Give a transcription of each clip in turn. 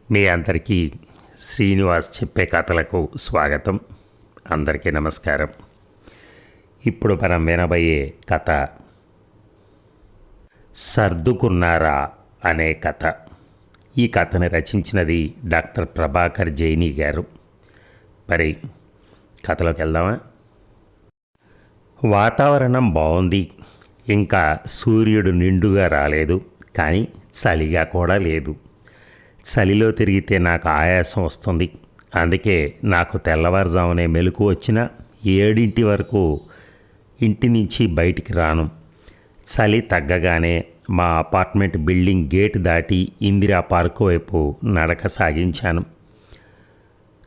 మీ అందరికీ శ్రీనివాస్ చెప్పే కథలకు స్వాగతం. అందరికీ నమస్కారం. ఇప్పుడు మనం వినబోయే కథ సర్దుకున్నారా అనే కథ. ఈ కథని రచించినది డాక్టర్ ప్రభాకర్ జైని గారు. మరి కథలోకి వెళ్దామా? వాతావరణం బాగుంది. ఇంకా సూర్యుడు నిండుగా రాలేదు, కానీ చలిగా కూడా లేదు. చలిలో తిరిగితే నాకు ఆయాసం వస్తుంది. అందుకే నాకు తెల్లవారుజామునే మెలకు వచ్చిన 7 వరకు ఇంటి నుంచి బయటికి రాను. చలి తగ్గగానే మా అపార్ట్మెంట్ బిల్డింగ్ గేట్ దాటి ఇందిరా పార్కు వైపు నడక సాగించాను.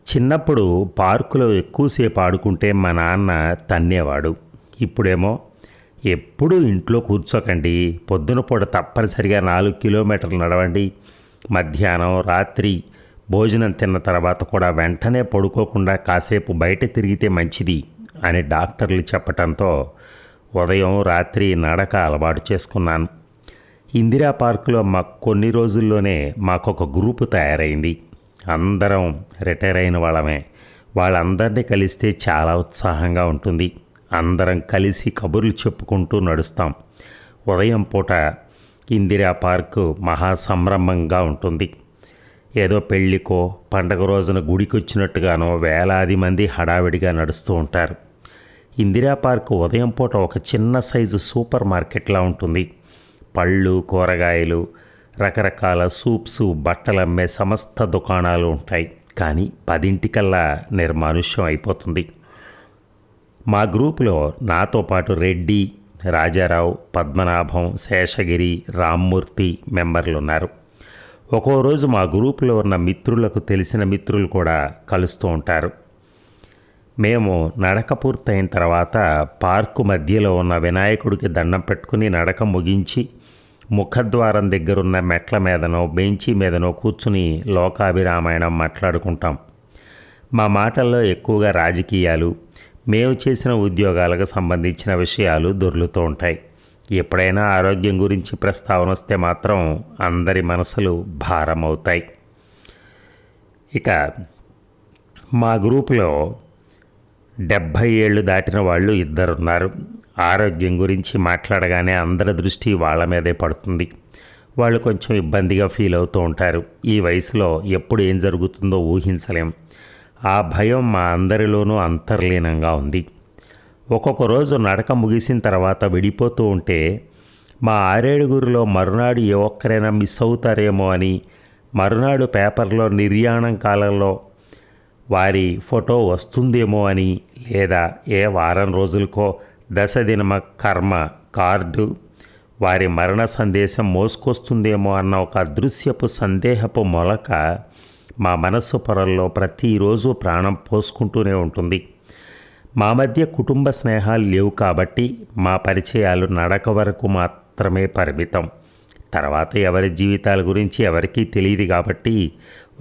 చిన్నప్పుడు పార్కులో ఎక్కువసేపు ఆడుకుంటే మా నాన్న తన్నేవాడు. ఇప్పుడేమో ఎప్పుడూ ఇంట్లో కూర్చోకండి, పొద్దున పూట తప్పనిసరిగా 4 కిలోమీటర్లు నడవండి, మధ్యాహ్నం రాత్రి భోజనం తిన్న తర్వాత కూడా వెంటనే పడుకోకుండా కాసేపు బయట తిరిగితే మంచిది అని డాక్టర్లు చెప్పడంతో ఉదయం రాత్రి నడక అలవాటు చేసుకున్నాను. ఇందిరా పార్కులో కొన్ని రోజుల్లోనే మాకొక గ్రూపు తయారైంది. అందరం రిటైర్ అయిన వాళ్ళమే. వాళ్ళందరినీ కలిస్తే చాలా ఉత్సాహంగా ఉంటుంది. అందరం కలిసి కబుర్లు చెప్పుకుంటూ నడుస్తాం. ఉదయం పూట ఇందిరా పార్కు మహాసంభ్రమంగా ఉంటుంది. ఏదో పెళ్ళికో పండగ రోజున గుడికి వచ్చినట్టుగానో వేలాది మంది హడావిడిగా నడుస్తూ ఉంటారు. ఇందిరా పార్కు ఉదయం పూట ఒక చిన్న సైజు సూపర్ మార్కెట్లా ఉంటుంది. పళ్ళు, కూరగాయలు, రకరకాల సూప్స్, బట్టలు అమ్మే సమస్త దుకాణాలు ఉంటాయి. కానీ 10 నిర్మానుష్యం అయిపోతుంది. మా గ్రూపులో నాతో పాటు రెడ్డి, రాజారావు, పద్మనాభం, శేషగిరి, రామ్మూర్తి మెంబర్లు ఉన్నారు. ఒక్కో రోజు మా గ్రూపులో ఉన్న మిత్రులకు తెలిసిన మిత్రులు కూడా కలుస్తూ ఉంటారు. మేము నడక పూర్తయిన తర్వాత పార్కు మధ్యలో ఉన్న వినాయకుడికి దండం పెట్టుకుని నడక ముగించి ముఖద్వారం దగ్గరున్న మెట్ల మీదనో బెంచీ మీదనో కూర్చుని లోకాభిరామాయణం మాట్లాడుకుంటాం. మా మాటల్లో ఎక్కువగా రాజకీయాలు, మేము చేసిన ఉద్యోగాలకు సంబంధించిన విషయాలు దొర్లుతూ ఉంటాయి. ఎప్పుడైనా ఆరోగ్యం గురించి ప్రస్తావన వస్తే మాత్రం అందరి మనసులు భారం అవుతాయి. ఇక మా గ్రూపులో 70 ఏళ్ళు దాటిన వాళ్ళు 2 ఉన్నారు. ఆరోగ్యం గురించి మాట్లాడగానే అందరి దృష్టి వాళ్ళ మీదే పడుతుంది. వాళ్ళు కొంచెం ఇబ్బందిగా ఫీల్ అవుతూ ఉంటారు. ఈ వయసులో ఎప్పుడు ఏం జరుగుతుందో ఊహించలేం. ఆ భయం మా అందరిలోనూ అంతర్లీనంగా ఉంది. ఒక్కొక్క రోజు నడక ముగిసిన తర్వాత విడిపోతూ ఉంటే మా 6 మరునాడు ఏ ఒక్కరైనా మిస్ అవుతారేమో అని మరునాడు పేపర్లో నిర్యాణం కాలంలో వారి ఫోటో వస్తుందేమో అని, లేదా ఏ వారం రోజులకో దశదినమ కర్మ కార్డు వారి మరణ సందేశం మోసుకొస్తుందేమో అన్న ఒక అదృశ్యపు సందేహపు మొలక మా మనస్సు పొరల్లో ప్రతిరోజు ప్రాణం పోసుకుంటూనే ఉంటుంది. మా మధ్య కుటుంబ స్నేహాలు లేవు కాబట్టి మా పరిచయాలు నడక వరకు మాత్రమే పరిమితం. తర్వాత ఎవరి జీవితాల గురించి ఎవరికీ తెలియదు కాబట్టి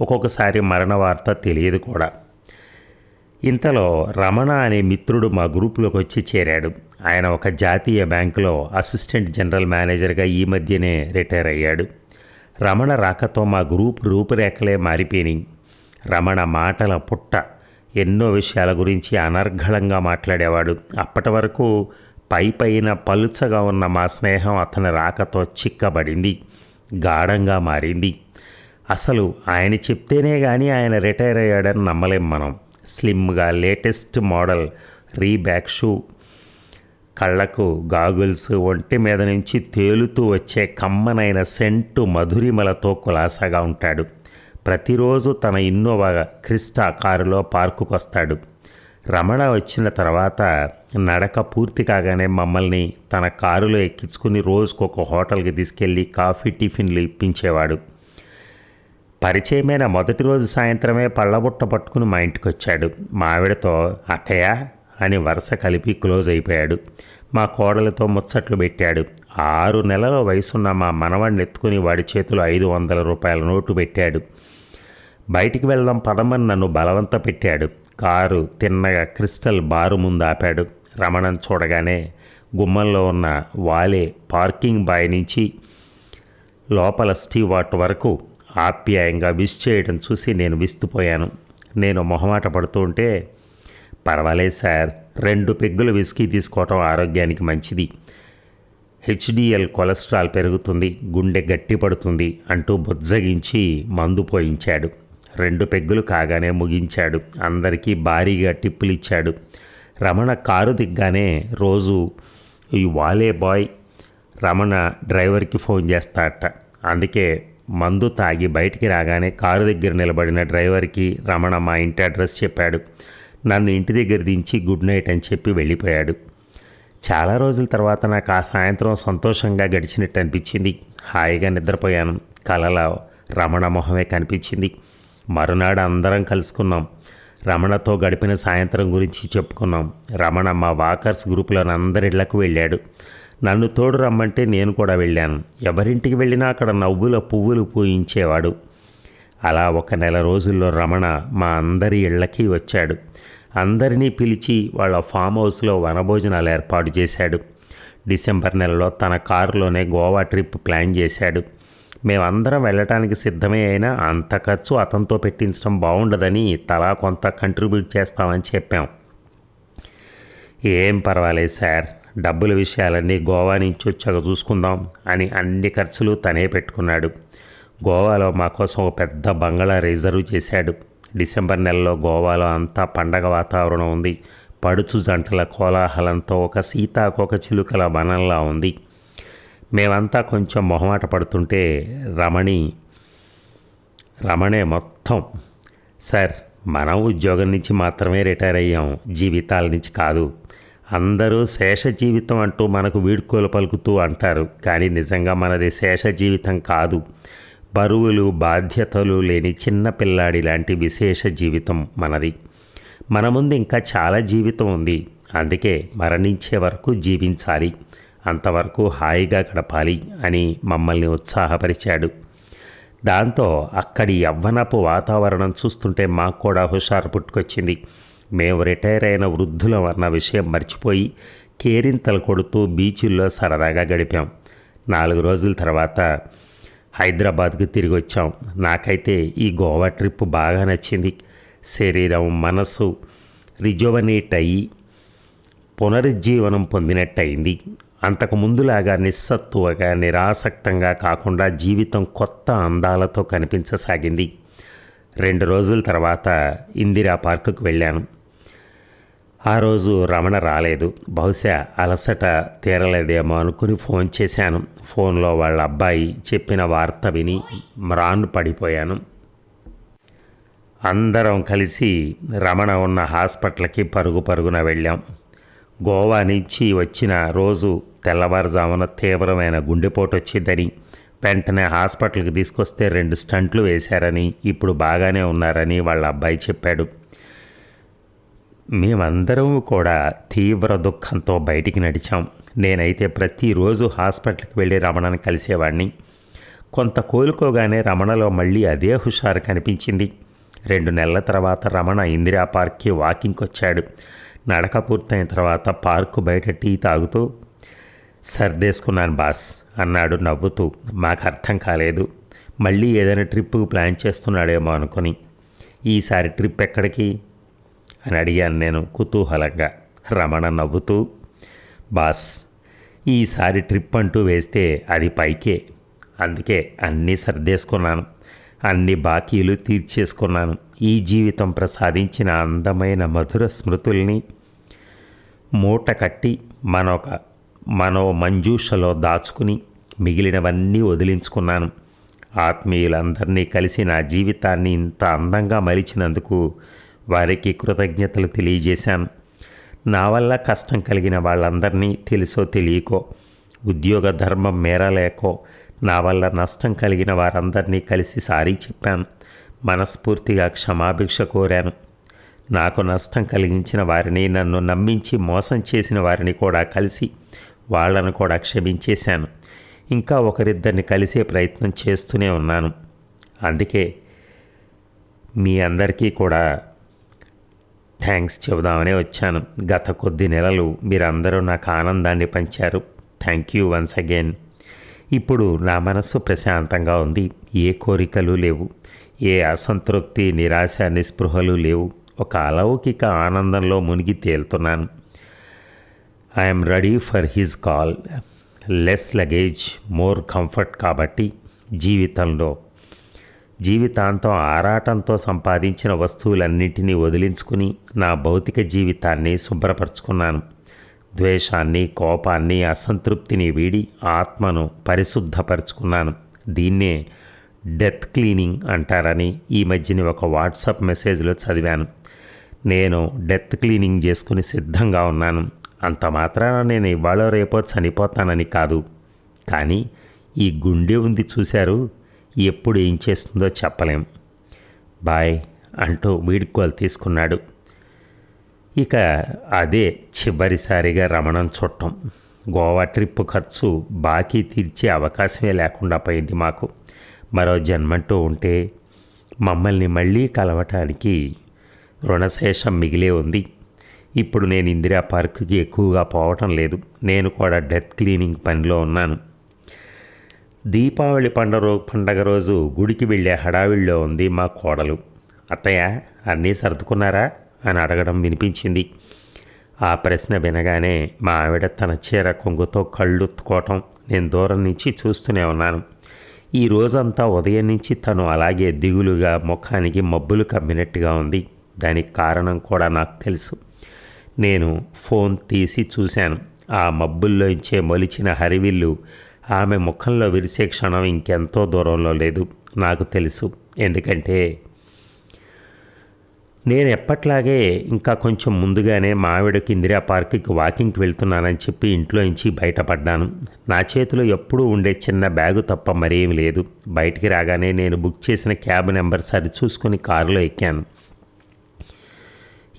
ఒక్కొక్కసారి మరణ వార్త తెలియదు కూడా. ఇంతలో రమణ అనే మిత్రుడు మా గ్రూపులోకి వచ్చి చేరాడు. ఆయన ఒక జాతీయ బ్యాంకులో అసిస్టెంట్ జనరల్ మేనేజర్గా ఈ మధ్యనే రిటైర్ అయ్యాడు. రమణ రాకతో మా గ్రూప్ రూపురేఖలే మారిపోయినాయి. రమణ మాటల పుట్ట. ఎన్నో విషయాల గురించి అనర్గళంగా మాట్లాడేవాడు. అప్పటి వరకు పైన పలుచగా ఉన్న మా స్నేహం అతని రాకతో చిక్కబడింది, గాఢంగా మారింది. అసలు ఆయన చెప్తేనే కానీ ఆయన రిటైర్ అయ్యాడని నమ్మలేం మనం. స్లిమ్గా లేటెస్ట్ మోడల్ రీబ్యాక్ షూ, కళ్ళకు గాగుల్స్, ఒంటి మీద నుంచి తేలుతూ వచ్చే కమ్మనైన సెంటు మధురిమలతో కులాసాగా ఉంటాడు. ప్రతిరోజు తన ఇన్నోవా క్రిస్టా కారులో పార్కుకు వస్తాడు. రమణ వచ్చిన తర్వాత నడక పూర్తి కాగానే మమ్మల్ని తన కారులో ఎక్కించుకుని రోజుకొక హోటల్కి తీసుకెళ్ళి కాఫీ, టిఫిన్లు ఇప్పించేవాడు. పరిచయమైన మొదటి రోజు సాయంత్రమే పళ్ళబుట్ట పట్టుకుని మా ఇంటికి వచ్చాడు. మా ఆవిడతో అక్కయ్య అని వరుస కలిపి క్లోజ్ అయిపోయాడు. మా కోడలతో ముచ్చట్లు పెట్టాడు. 6 నెలల వయసున్న మా మనవాడిని ఎత్తుకుని వాడి చేతిలో 500 రూపాయల నోటు పెట్టాడు. బయటికి వెళ్దాం పదమని నన్ను బలవంత పెట్టాడు. కారు తిన్నగా క్రిస్టల్ బారు ముందు ఆపాడు. రమణను చూడగానే గుమ్మంలో ఉన్న వాలే పార్కింగ్ బాయ్ నుంచి లోపల స్టీవార్ట్ వరకు ఆప్యాయంగా విష్ చేయడం చూసి నేను విస్తుపోయాను. నేను మొహమాట పడుతూ ఉంటే, పర్వాలేదు సార్, 2 పెగ్గులు విస్కీ తీసుకోవటం ఆరోగ్యానికి మంచిది, హెచ్డిఎల్ కొలెస్ట్రాల్ పెరుగుతుంది, గుండె గట్టి పడుతుంది అంటూ బుజ్జగించి మందు పోయించాడు. 2 పెగ్గులు కాగానే ముగించాడు. అందరికీ భారీగా టిప్పులు ఇచ్చాడు. రమణ కారు దిగ్గానే రోజు ఈ వాలే బాయ్ రమణ డ్రైవర్కి ఫోన్ చేస్తాడట. అందుకే మందు తాగి బయటికి రాగానే కారు దగ్గర నిలబడిన డ్రైవర్కి రమణ మా ఇంటి అడ్రస్ చెప్పాడు. నన్ను ఇంటి దగ్గర దించి గుడ్ నైట్ అని చెప్పి వెళ్ళిపోయాడు. చాలా రోజుల తర్వాత నాకు ఆ సాయంత్రం సంతోషంగా గడిచినట్టు అనిపించింది. హాయిగా నిద్రపోయాను. కలలో రమణ మొహమే కనిపించింది. మరునాడు అందరం కలుసుకున్నాం. రమణతో గడిపిన సాయంత్రం గురించి చెప్పుకున్నాం. రమణ మా వాకర్స్ గ్రూపులోని అందరిళ్లకు వెళ్ళాడు. నన్ను తోడు రమ్మంటే నేను కూడా వెళ్ళాను. ఎవరింటికి వెళ్ళినా అక్కడ నవ్వుల పువ్వులు పూయించేవాడు. అలా 1 నెల రోజుల్లో రమణ మా అందరి ఇళ్లకి వచ్చాడు. అందరినీ పిలిచి వాళ్ళ ఫామ్ హౌస్లో వనభోజనాలు ఏర్పాటు చేశాడు. డిసెంబర్ నెలలో తన కారులోనే గోవా ట్రిప్ ప్లాన్ చేశాడు. మేమందరం వెళ్ళటానికి సిద్ధమే అయినా అంత ఖర్చు అతనితో పెట్టించడం బాగుండదని తలా కొంత కంట్రిబ్యూట్ చేస్తామని చెప్పాం. ఏం పర్వాలేదు సార్, డబ్బుల విషయాలన్నీ గోవా నుంచి వచ్చాక చూసుకుందాం అని అన్ని ఖర్చులు తనే పెట్టుకున్నాడు. గోవాలో మా కోసం ఒక పెద్ద బంగళా రిజర్వ్ చేశాడు. డిసెంబర్ నెలలో గోవాలో అంతా పండగ వాతావరణం ఉంది. పడుచు జంటల కోలాహలంతో ఒక సీతాకోక చిలుకల వనంలా ఉంది. మేమంతా కొంచెం మొహమాట పడుతుంటే రమణే మొత్తం, సార్ మనం ఉద్యోగం నుంచి మాత్రమే రిటైర్ అయ్యాం, జీవితాల నుంచి కాదు. అందరూ శేష జీవితం అంటూ మనకు వీడ్కోలు పలుకుతూ అంటారు, కానీ నిజంగా మనది శేష జీవితం కాదు. బరువులు బాధ్యతలు లేని చిన్న పిల్లాడి లాంటి విశేష జీవితం మనది. మన ముందు ఇంకా చాలా జీవితం ఉంది. అందుకే మరణించే వరకు జీవించాలి, అంతవరకు హాయిగా గడపాలి అని మమ్మల్ని ఉత్సాహపరిచాడు. దాంతో అక్కడి యవ్వనపు వాతావరణం చూస్తుంటే మాకు కూడా హుషారు పుట్టుకొచ్చింది. మేము రిటైర్ అయిన వృద్ధులం అన్న విషయం మర్చిపోయి కేరింతలు కొడుతూ బీచుల్లో సరదాగా గడిపాం. 4 రోజుల తర్వాత హైదరాబాద్కు తిరిగి వచ్చాం. నాకైతే ఈ గోవా ట్రిప్ బాగా నచ్చింది. శరీరం మనసు రిజువనేట్ అయ్యి పునరుజ్జీవనం పొందినట్టయింది. అంతకు ముందులాగా నిస్సత్తువగా నిరాసక్తంగా కాకుండా జీవితం కొత్త అందాలతో కనిపించసాగింది. 2 రోజుల తర్వాత ఇందిరా పార్కుకు వెళ్ళాను. ఆ రోజు రమణ రాలేదు. బహుశా అలసట తీరలేదేమో అనుకుని ఫోన్ చేశాను. ఫోన్లో వాళ్ళ అబ్బాయి చెప్పిన వార్త విని మ్రాన్ పడిపోయాను. అందరం కలిసి రమణ ఉన్న హాస్పిటల్కి పరుగున వెళ్ళాం. గోవా నుంచి వచ్చిన రోజు తెల్లవారుజామున తీవ్రమైన గుండెపోటు వచ్చిందని, వెంటనే హాస్పిటల్కి తీసుకొస్తే 2 స్టంట్లు వేశారని, ఇప్పుడు బాగానే ఉన్నారని వాళ్ళ అబ్బాయి చెప్పాడు. మేమందరం కూడా తీవ్ర దుఃఖంతో బయటికి నడిచాం. నేనైతే ప్రతిరోజు హాస్పిటల్కి వెళ్ళి రమణను కలిసేవాడిని. కొంత కోలుకోగానే రమణలో మళ్ళీ అదే హుషారు కనిపించింది. 2 నెలల తర్వాత రమణ ఇందిరా పార్క్కి వాకింగ్కి వచ్చాడు. నడక పూర్తయిన తర్వాత పార్కు బయట టీ తాగుతూ, సర్దేసుకున్నాను బాస్ అన్నాడు నవ్వుతూ. మాకు అర్థం కాలేదు, మళ్ళీ ఏదైనా ట్రిప్పు ప్లాన్ చేస్తున్నాడేమో అనుకుని. ఈసారి ట్రిప్ ఎక్కడికి అని అడిగాను నేను కుతూహలంగా. రమణ నవ్వుతూ, బాస్ ఈసారి ట్రిప్ అంటూ వేస్తే అది పైకే, అందుకే అన్నీ సర్దేసుకున్నాను, అన్ని బాకీలు తీర్చేసుకున్నాను. ఈ జీవితం ప్రసాదించిన అందమైన మధుర స్మృతుల్ని మూట కట్టి మనో మంజూషలో దాచుకుని మిగిలినవన్నీ వదిలించుకున్నాను. ఆత్మీయులందరినీ కలిసి నా జీవితాన్ని ఇంత అందంగా మలిచినందుకు వారికి కృతజ్ఞతలు తెలియజేశాను. నా వల్ల కష్టం కలిగిన వాళ్ళందరినీ తెలుసో తెలియకో, ఉద్యోగ ధర్మం మేరలేకో నా వల్ల నష్టం కలిగిన వారందరినీ కలిసి సారీ చెప్పాను. మనస్ఫూర్తిగా క్షమాభిక్ష కోరాను. నాకు నష్టం కలిగించిన వారిని, నన్ను నమ్మించి మోసం చేసిన వారిని కూడా కలిసి వాళ్లను కూడా క్షమించేశాను. ఇంకా ఒకరిద్దరిని కలిసే ప్రయత్నం చేస్తూనే ఉన్నాను. అందుకే మీ అందరికీ కూడా థ్యాంక్స్ చెబుదామనే వచ్చాను. గత కొద్ది నెలలు మీరందరూ నాకు ఆనందాన్ని పంచారు. Thank you once again. ఇప్పుడు నా మనస్సు ప్రశాంతంగా ఉంది. ఏ కోరికలు లేవు, ఏ అసంతృప్తి, నిరాశ, నిస్పృహలు లేవు. ఒక అలౌకిక ఆనందంలో మునిగి తేలుతున్నాను. I'm ready for his call. Less luggage, more comfort. కాబట్టి జీవితాంతం ఆరాటంతో సంపాదించిన వస్తువులన్నింటినీ వదిలించుకుని నా భౌతిక జీవితాన్ని శుభ్రపరచుకున్నాను. ద్వేషాన్ని, కోపాన్ని, అసంతృప్తిని వీడి ఆత్మను పరిశుద్ధపరుచుకున్నాను. దీన్నే డెత్ క్లీనింగ్ అంటారని ఈ మధ్యని ఒక వాట్సాప్ మెసేజ్లో చదివాను. నేను డెత్ క్లీనింగ్ చేసుకుని సిద్ధంగా ఉన్నాను. అంత మాత్రాన నేను ఇవాళ రేపో చనిపోతానని కాదు. కానీ ఈ గుండె ఉంది చూశారు, ఎప్పుడు ఏం చేస్తుందో చెప్పలేం. బాయ్ అంటూ వీడ్కోలు తీసుకున్నాడు. ఇక అదే చివరిసారిగా రమణం చుట్టం. గోవా ట్రిప్ ఖర్చు బాకీ తీర్చే అవకాశమే లేకుండా పోయింది మాకు. మరో జన్మంటూ ఉంటే మమ్మల్ని మళ్ళీ కలవటానికి రుణశేషం మిగిలే ఉంది. ఇప్పుడు నేను ఇందిరా పార్కుకి ఎక్కువగా పోవటం లేదు. నేను కూడా డెత్ క్లీనింగ్ పనిలో ఉన్నాను. దీపావళి పండగ రోజు గుడికి వెళ్ళే హడావిడిలో ఉంది మా కోడలు. అత్తయ్య, అన్నీ సర్దుకున్నారా అని అడగడం వినిపించింది. ఆ ప్రశ్న వినగానే మా ఆవిడ తన చీర కొంగుతో కళ్ళుత్తుకోవటం నేను దూరం నుంచి చూస్తూనే ఉన్నాను. ఈ రోజంతా ఉదయం నుంచి తను అలాగే దిగులుగా, ముఖానికి మబ్బులు కమ్మినట్టుగా ఉంది. దానికి కారణం కూడా నాకు తెలుసు. నేను ఫోన్ తీసి చూశాను. ఆ మబ్బుల్లోంచే మొలిచిన హరివిల్లు ఆమె ముఖంలో విరిసే క్షణం ఇంకెంతో దూరంలో లేదు. నాకు తెలుసు. ఎందుకంటే నేను ఎప్పట్లాగే ఇంకా కొంచెం ముందుగానే మా ఆవిడకి ఇందిరా పార్కుకి వాకింగ్కి వెళ్తున్నానని చెప్పి ఇంట్లోంచి బయటపడ్డాను. నా చేతిలో ఎప్పుడూ ఉండే చిన్న బ్యాగు తప్ప మరేమి లేదు. బయటికి రాగానే నేను బుక్ చేసిన క్యాబ్ నెంబర్ సరి చూసుకొని కారులో ఎక్కాను.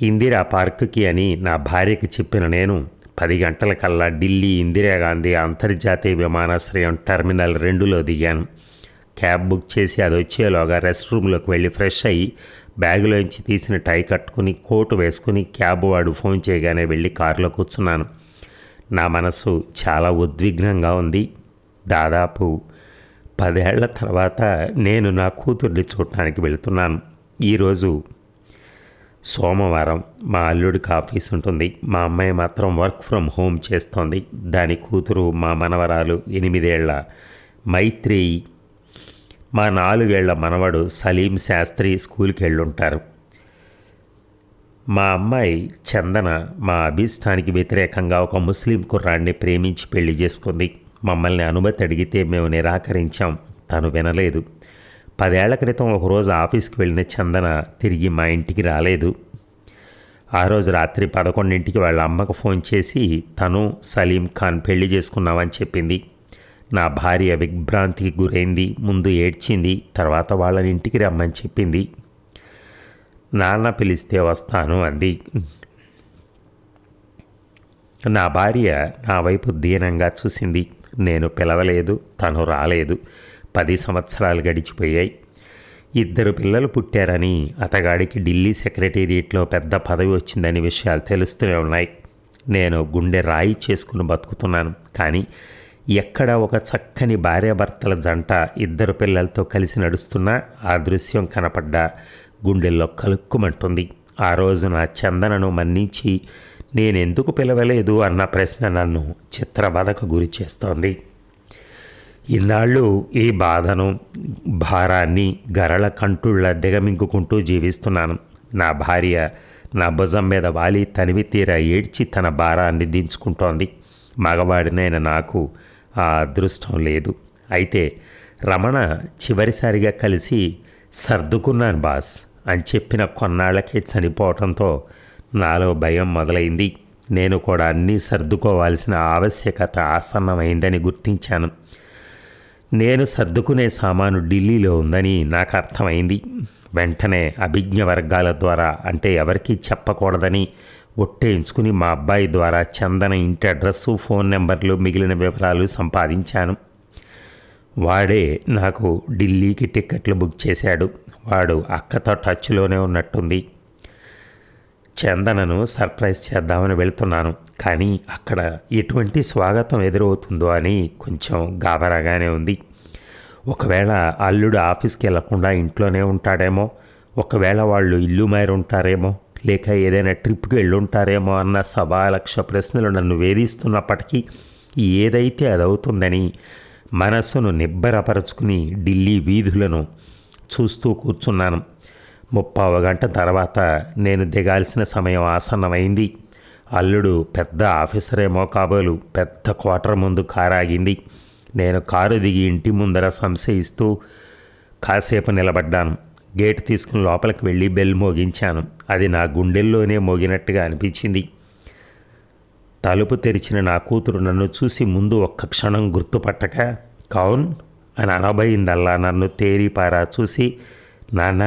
ఇందిరా పార్కుకి అని నా భార్యకి చెప్పిన నేను 10 గంటలకల్లా ఢిల్లీ ఇందిరాగాంధీ అంతర్జాతీయ విమానాశ్రయం టెర్మినల్ 2లో దిగాను. క్యాబ్ బుక్ చేసి అది వచ్చేలోగా రెస్ట్ రూమ్లోకి వెళ్ళి ఫ్రెష్ అయ్యి బ్యాగులోంచి తీసిన టై కట్టుకుని కోటు వేసుకుని క్యాబ్ వాడు ఫోన్ చేయగానే వెళ్ళి కారులో కూర్చున్నాను. నా మనసు చాలా ఉద్విగ్నంగా ఉంది. దాదాపు 10 ఏళ్ల తర్వాత నేను నా కూతుర్ని చూడటానికి వెళుతున్నాను. ఈరోజు సోమవారం. మా అల్లుడికి ఆఫీస్ ఉంటుంది. మా అమ్మాయి మాత్రం వర్క్ ఫ్రమ్ హోమ్ చేస్తోంది. దాని కూతురు, మా మనవరాలు 8 ఏళ్ల మైత్రేయి, మా 4 ఏళ్ల మనవడు సలీం శాస్త్రి స్కూల్కి వెళ్ళుంటారు. మా అమ్మాయి చందన మా అభీష్టానికి వ్యతిరేకంగా ఒక ముస్లిం కుర్రాడిని ప్రేమించి పెళ్లి చేసుకుంది. మమ్మల్ని అనుమతి అడిగితే మేము నిరాకరించాం. తను వినలేదు. 10 ఏళ్ల క్రితం ఒకరోజు ఆఫీస్కి వెళ్ళిన చందన తిరిగి మా ఇంటికి రాలేదు. ఆ రోజు రాత్రి 11ంటికి వాళ్ళ అమ్మకు ఫోన్ చేసి తను సలీం ఖాన్ పెళ్లి చేసుకున్నామని చెప్పింది. నా భార్య విభ్రాంతికి గురైంది. ముందు ఏడ్చింది, తర్వాత వాళ్ళని ఇంటికి రమ్మని చెప్పింది. నాన్న పిలిస్తే వస్తాను అంది. నా భార్య నా వైపు దీనంగా చూసింది. నేను పిలవలేదు, తను రాలేదు. 10 సంవత్సరాలు గడిచిపోయాయి. 2 పిల్లలు పుట్టారని, అతగాడికి ఢిల్లీ సెక్రటేరియట్లో పెద్ద పదవి వచ్చిందని విషయాలు తెలుస్తూనే ఉన్నాయి. నేను గుండె రాయి చేసుకుని బతుకుతున్నాను. కానీ ఎక్కడ ఒక చక్కని భార్యాభర్తల జంట 2 పిల్లలతో కలిసి నడుస్తున్నా ఆ దృశ్యం కనపడ్డా గుండెల్లో కలుక్కుమంటుంది. ఆ రోజు నా చందనను మన్నించి నేనెందుకు పిలవలేదు అన్న ప్రశ్న నన్ను చిత్రబాధకు గురి చేస్తోంది. ఇన్నాళ్ళు ఈ బాధను, భారాన్ని గరళ కంటుళ్ళ దిగమింగుకుంటూ జీవిస్తున్నాను. నా భార్య నా భుజం మీద వాలి తనివి తీరా ఏడ్చి తన భారాన్ని దించుకుంటోంది. మగవాడినైన నాకు ఆ అదృష్టం లేదు. అయితే రమణ చివరిసారిగా కలిసి సర్దుకున్నాను బాస్ అని చెప్పిన కొన్నాళ్లకే చనిపోవడంతో నాలో భయం మొదలైంది. నేను కూడా అన్నీ సర్దుకోవాల్సిన ఆవశ్యకత ఆసన్నమైందని గుర్తించాను. నేను సర్దుకునే సామాను ఢిల్లీలో ఉందని నాకు అర్థమైంది. వెంటనే అభిజ్ఞ వర్గాల ద్వారా, అంటే ఎవరికీ చెప్పకూడదని ఒట్టేయించుకుని మా అబ్బాయి ద్వారా చందన ఇంటి అడ్రస్సు, ఫోన్ నెంబర్లు, మిగిలిన వివరాలు సంపాదించాను. వాడే నాకు ఢిల్లీకి టిక్కెట్లు బుక్ చేశాడు. వాడు అక్కతో టచ్లోనే ఉన్నట్టుంది. చందనను సర్ప్రైజ్ చేద్దామని వెళ్తున్నాను. కానీ అక్కడ ఎటువంటి స్వాగతం ఎదురవుతుందో అని కొంచెం గాబరాగానే ఉంది. ఒకవేళ అల్లుడు ఆఫీస్కి వెళ్లకుండా ఇంట్లోనే ఉంటాడేమో, ఒకవేళ వాళ్ళు ఇల్లు మారి ఉంటారేమో, లేక ఏదైనా ట్రిప్కి వెళ్ళుంటారేమో అన్న సవాలక్ష ప్రశ్నలు నన్ను వేధిస్తున్నప్పటికీ ఏదైతే అదవుతుందని మనస్సును నిబ్బరపరుచుకుని ఢిల్లీ వీధులను చూస్తూ కూర్చున్నాను. 30 గంట తర్వాత నేను దిగాల్సిన సమయం ఆసన్నమైంది. అల్లుడు పెద్ద ఆఫీసరేమో కాబోలు పెద్ద క్వార్టర్ ముందు కారు ఆగింది. నేను కారు దిగి ఇంటి ముందర సంశయిస్తూ కాసేపు నిలబడ్డాను. గేటు తీసుకుని లోపలికి వెళ్ళి బెల్ మోగించాను. అది నా గుండెల్లోనే మోగినట్టుగా అనిపించింది. తలుపు తెరిచిన నా కూతురు నన్ను చూసి ముందు ఒక్క క్షణం గుర్తుపట్టక కౌన్ అని అనబోయిందల్లా నన్ను తేరిపారా చూసి నాన్న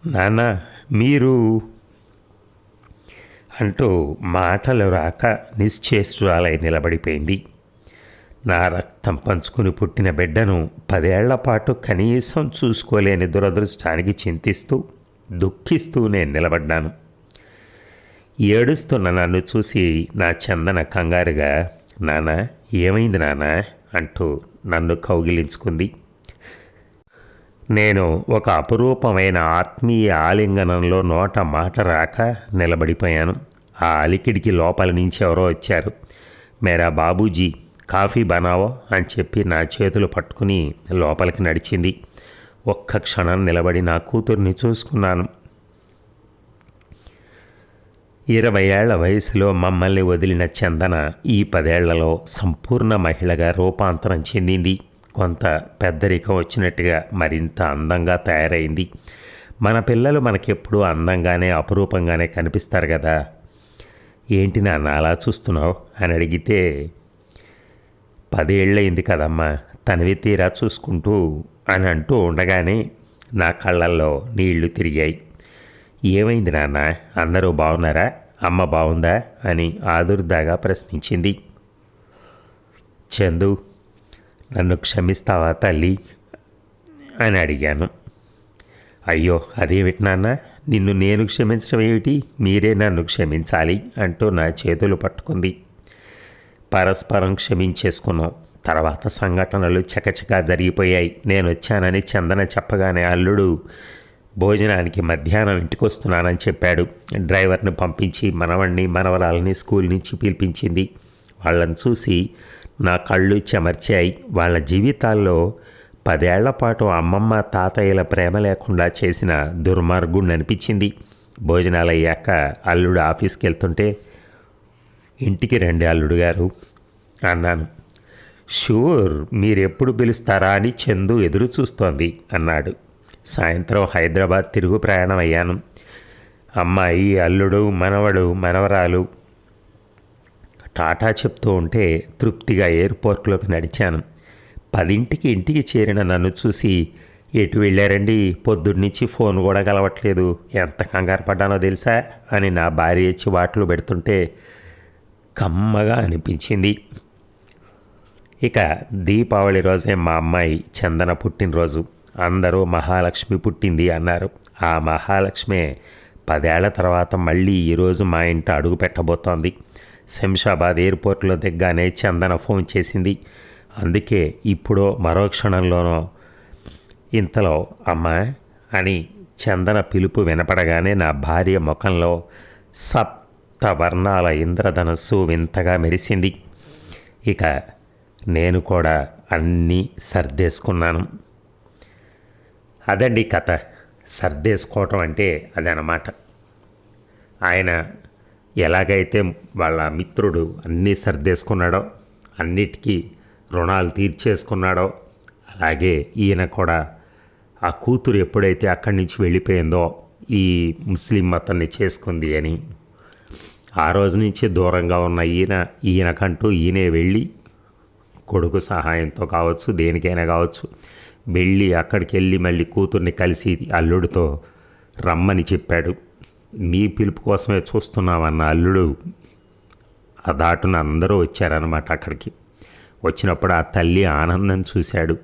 నాన్న మీరు అంటూ మాటలు రాక నిశ్చేష్టురాలై నిలబడిపోయింది. నా రక్తం పంచుకుని పుట్టిన బిడ్డను 10 ఏళ్ల పాటు కనీసం చూసుకోలేని దురదృష్టానికి చింతిస్తూ దుఃఖిస్తూ నేను నిలబడ్డాను. ఏడుస్తున్న నన్ను చూసి నా చందన కంగారుగా నాన్న ఏమైంది నాన్న అంటూ నన్ను కౌగిలించుకుంది. నేను ఒక అపురూపమైన ఆత్మీయ ఆలింగనంలో నోట మాట రాక నిలబడిపోయాను. ఆ అలికిడికి లోపల నుంచి ఎవరో వచ్చారు. మేరా బాబూజీ కాఫీ బనావో అని చెప్పి నా చేతులు పట్టుకుని లోపలికి నడిచింది. ఒక్క క్షణం నిలబడి నా కూతుర్ని చూసుకున్నాను. 20 ఏళ్ల వయసులో మమ్మల్ని వదిలిన చందన ఈ 10 ఏళ్లలో సంపూర్ణ మహిళగా రూపాంతరం చెందింది. కొంత పెద్దరికం వచ్చినట్టుగా మరింత అందంగా తయారైంది. మన పిల్లలు మనకెప్పుడూ అందంగానే అపురూపంగానే కనిపిస్తారు కదా. ఏంటి నాన్న అలా చూస్తున్నావు అని అడిగితే 10 ఏళ్ళయింది కదమ్మా తనివి తీరా చూసుకుంటూ అని అంటూ ఉండగానే నా కళ్ళల్లో నీళ్లు తిరిగాయి. ఏమైంది నాన్న అందరూ బాగున్నారా, అమ్మ బాగుందా అని ఆదుర్దాగా ప్రశ్నించింది. చందు నన్ను క్షమిస్తావా తల్లి అని అడిగాను. అయ్యో అదేమిటి నాన్న నిన్ను నేను క్షమించడం ఏమిటి, మీరే నన్ను క్షమించాలి అంటూ నా చేతులు పట్టుకుంది. పరస్పరం క్షమించేసుకున్నాం. తర్వాత సంఘటనలు చకచకా జరిగిపోయాయి. నేను వచ్చానని చందన చెప్పగానే అల్లుడు భోజనానికి మధ్యాహ్నం ఇంటికి వస్తున్నానని చెప్పాడు. డ్రైవర్ని పంపించి మనవణ్ణి మనవరాలని స్కూల్ నుంచి పిలిపించింది. వాళ్ళని చూసి నా కళ్ళు చెమర్చాయి. వాళ్ళ జీవితాల్లో 10 ఏళ్ల పాటు అమ్మమ్మ తాతయ్యల ప్రేమ లేకుండా చేసిన దుర్మార్గుణ్ణి అనిపించింది. భోజనాలు అయ్యాక అల్లుడు ఆఫీస్కి వెళ్తుంటే ఇంటికి రండి అల్లుడు గారు అన్నాను. షూర్ మీరెప్పుడు పిలుస్తారా అని చందు ఎదురు చూస్తోంది అన్నాడు. సాయంత్రం హైదరాబాద్ తిరుగు ప్రయాణం అయ్యాను. అమ్మాయి అల్లుడు మనవడు మనవరాలు టాటా చెప్తూ ఉంటే తృప్తిగా ఎయిర్పోర్ట్లోకి నడిచాను. 10ంటికి ఇంటికి చేరిన నన్ను చూసి ఎటు వెళ్ళారండి, పొద్దున్నుంచి ఫోన్ కూడా కలవట్లేదు, ఎంత కంగారు పడ్డానో తెలుసా అని నా భార్య చివాట్లు పెడుతుంటే కమ్మగా అనిపించింది. ఇక దీపావళి రోజే మా అమ్మాయి చందన పుట్టినరోజు. అందరూ మహాలక్ష్మి పుట్టింది అన్నారు. ఆ మహాలక్ష్మే 10 ఏళ్ల తర్వాత మళ్ళీ ఈరోజు మా ఇంట అడుగు పెట్టబోతోంది. శంషాబాద్ ఎయిర్పోర్ట్లో దిగ్గానే చందన ఫోన్ చేసింది. అందుకే ఇప్పుడో మరో క్షణంలోనో ఇంతలో అమ్మా అని చందన పిలుపు వినపడగానే నా భార్య ముఖంలో సప్తవర్ణాల ఇంద్రధనస్సు వింతగా మెరిసింది. ఇక నేను కూడా అన్నీ సర్దేసుకున్నాను. అదండి కథ. సర్దేసుకోవటం అంటే అదనమాట. ఆయన ఎలాగైతే వాళ్ళ మిత్రుడు అన్నీ సర్దేసుకున్నాడో, అన్నిటికీ రుణాలు తీర్చేసుకున్నాడో, అలాగే ఈయన కూడా ఆ కూతురు ఎప్పుడైతే అక్కడి నుంచి వెళ్ళిపోయిందో ఈ ముస్లిం మతాన్ని చేసుకుంది అని ఆ రోజు నుంచి దూరంగా ఉన్న ఈయనకంటూ ఈయనే వెళ్ళి కొడుకు సహాయంతో కావచ్చు దేనికైనా కావచ్చు వెళ్ళి అక్కడికి వెళ్ళి మళ్ళీ కూతుర్ని కలిసి అల్లుడితో రమ్మని చెప్పాడు. మీ పిలుపు కోసమే చూస్తున్నామన్న అల్లుడు ఆ దాటున అందరూ వచ్చారనమాట. అక్కడికి వచ్చినప్పుడు ఆ తల్లి ఆనందం చూశాడు.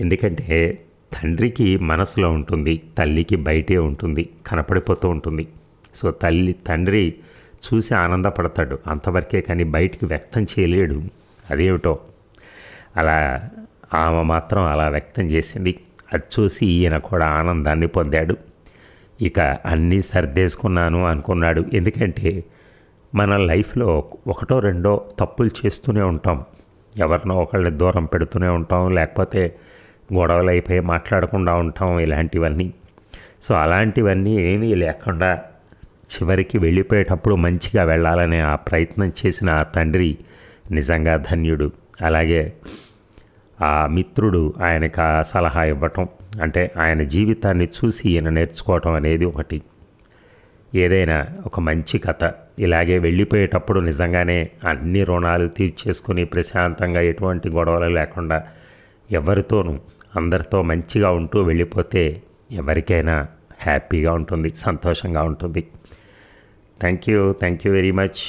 ఎందుకంటే తండ్రికి మనసులో ఉంటుంది, తల్లికి బయటే ఉంటుంది, కనపడిపోతూ ఉంటుంది. సో తండ్రి చూసి ఆనందపడతాడు అంతవరకే, కానీ బయటికి వ్యక్తం చేయలేడు. అదేమిటో అలా ఆమె మాత్రం అలా వ్యక్తం చేసింది. అది చూసి ఈయన కూడా ఆనందాన్ని పొందాడు. ఇక అన్నీ సర్దేసుకున్నాను అనుకున్నాడు. ఎందుకంటే మన లైఫ్లో ఒకటో రెండో తప్పులు చేస్తూనే ఉంటాం. ఎవరినో ఒకళ్ళని దూరం పెడుతూనే ఉంటాం, లేకపోతే గొడవలు అయిపోయి మాట్లాడకుండా ఉంటాం, ఇలాంటివన్నీ. సో అలాంటివన్నీ ఏమీ లేకుండా చివరికి వెళ్ళిపోయేటప్పుడు మంచిగా వెళ్ళాలనే ఆ ప్రయత్నం చేసిన ఆ తండ్రి నిజంగా ధన్యుడు. అలాగే ఆ మిత్రుడు ఆయనకు ఆ సలహా ఇవ్వటం, అంటే ఆయన జీవితాన్ని చూసి ఈయన నేర్చుకోవటం అనేది ఒకటి. ఏదైనా ఒక మంచి కథ ఇలాగే వెళ్ళిపోయేటప్పుడు నిజంగానే అన్ని రుణాలు తీర్చేసుకుని ప్రశాంతంగా ఎటువంటి గొడవలు లేకుండా ఎవరితోనూ అందరితో మంచిగా ఉంటూ వెళ్ళిపోతే ఎవరికైనా హ్యాపీగా ఉంటుంది, సంతోషంగా ఉంటుంది. Thank you very much.